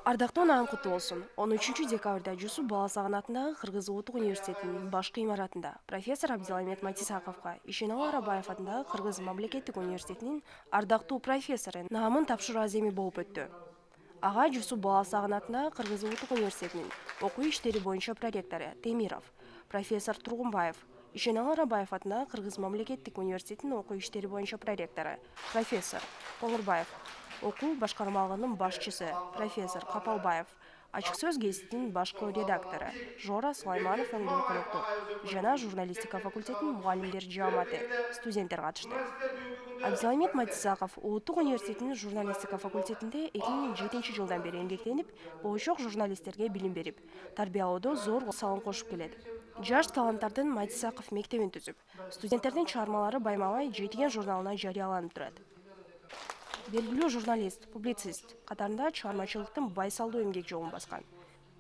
Ардактуу наам куттуу болсун. 13 декабрда Жусуп Баласагын атындагы Кыргыз Улуттук университетинин башкы имаратында профессор Абдиламет Матисаковго Ишеналы Арабаев атындагы Кыргыз мамлекеттик университетинин ардактуу профессору наамын тапшыруу аземи болуп өттү. Ага Жусуп Баласагын атындагы Кыргыз Улуттук университетинин окуу иштери боюнча проректору Темиров, профессор Тургунбаев, Ишеналы Арабаев атындагы Кыргыз мамлекеттик университетинин окуу иштери боюнча проректору, профессор Коңурбаев, окуу башкармалыгынын башчысы, профессор Капалбаев, Ачык сөз гезитинин башкы редактору Жора Сулайманов өңдөө конукту жана журналистика факультетинин мугалимдер жааматы, студенттер катышты. Абдиламет Матисаков Улуттук университетинин журналистика факультетинде 2007 жылдан бери эмгектенип, болочок журналисттерге билим берип, тарбиялоодо зор салым кошуп келет. Жаш таланттардын Матисаков мектебин түзүп, студенттердин чыгармалары байма-бай Жетиген журналына жарыяланып турат. Белгилүү журналист, публицист катарында чыгармачылыктын байсалдуу эмгек жолун баскан.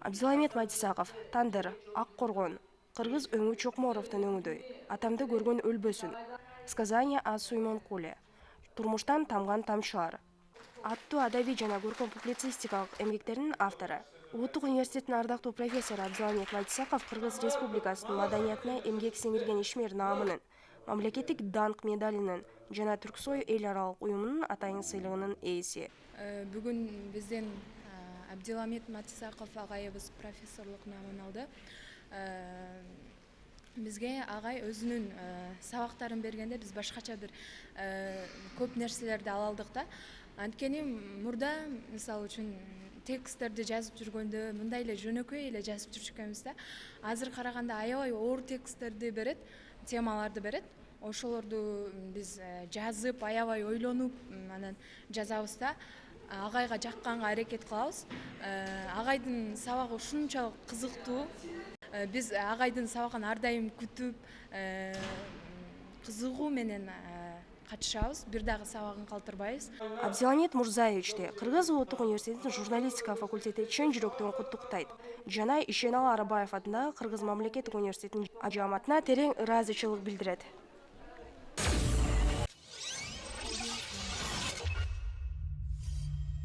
Абдиламет Матисаков Тандыр, Ак Коргон, Кыргыз өңү Чокморовдун өңүдөй, Атамды көргөн өлбөсүн, Сказание о Суймонкуле, Турмуштан тамган тамчылар аттуу адабий жана көркөм публицистикалык эмгектеринин автору. Улуттук университеттин ардактуу профессору Абдиламет Матисаков Кыргыз Республикасынын маданиятына эмгек сиңирген ишмер наамынын, мамлекеттик даңк медалинин жана Түрксой эл аралык уюмунун атайын сыйлыгынын ээси. Бүгүн бизден Абдиламет Матисаков агайыбыз профессорлук наамын алды. Бизге агай өзүнүн сабактарын бергенде биз башкача бир көп нерселерди ала алдык да. Анткени мурда мисалы үчүн тексттерди жазып жүргөндө мындай эле жөнөкөй эле жазып жүрчүкенбиз да. Азыр караганда аябай оор тексттерди берет, темаларды берет. Ошолорду биз жазып, аябай ойлонуп, анан жазабыз да. Агайга жакканга аракет кылабыз. Агайдын сабагы ушунчалык кызыктуу. Биз агайдын сабагын ар дайым күтүп, кызыгуу менен катышабыз. Бир дагы сабагын калтырбайбыз. Абдиламет Мурзаевичти Кыргыз Улуттук университетинин журналистика факультети чын жүрөктөн куттуктайт. Жана Ишеналы Арабаев атындагы Кыргыз мамлекеттик университетинин жааматына терең ыраазычылык билдирет.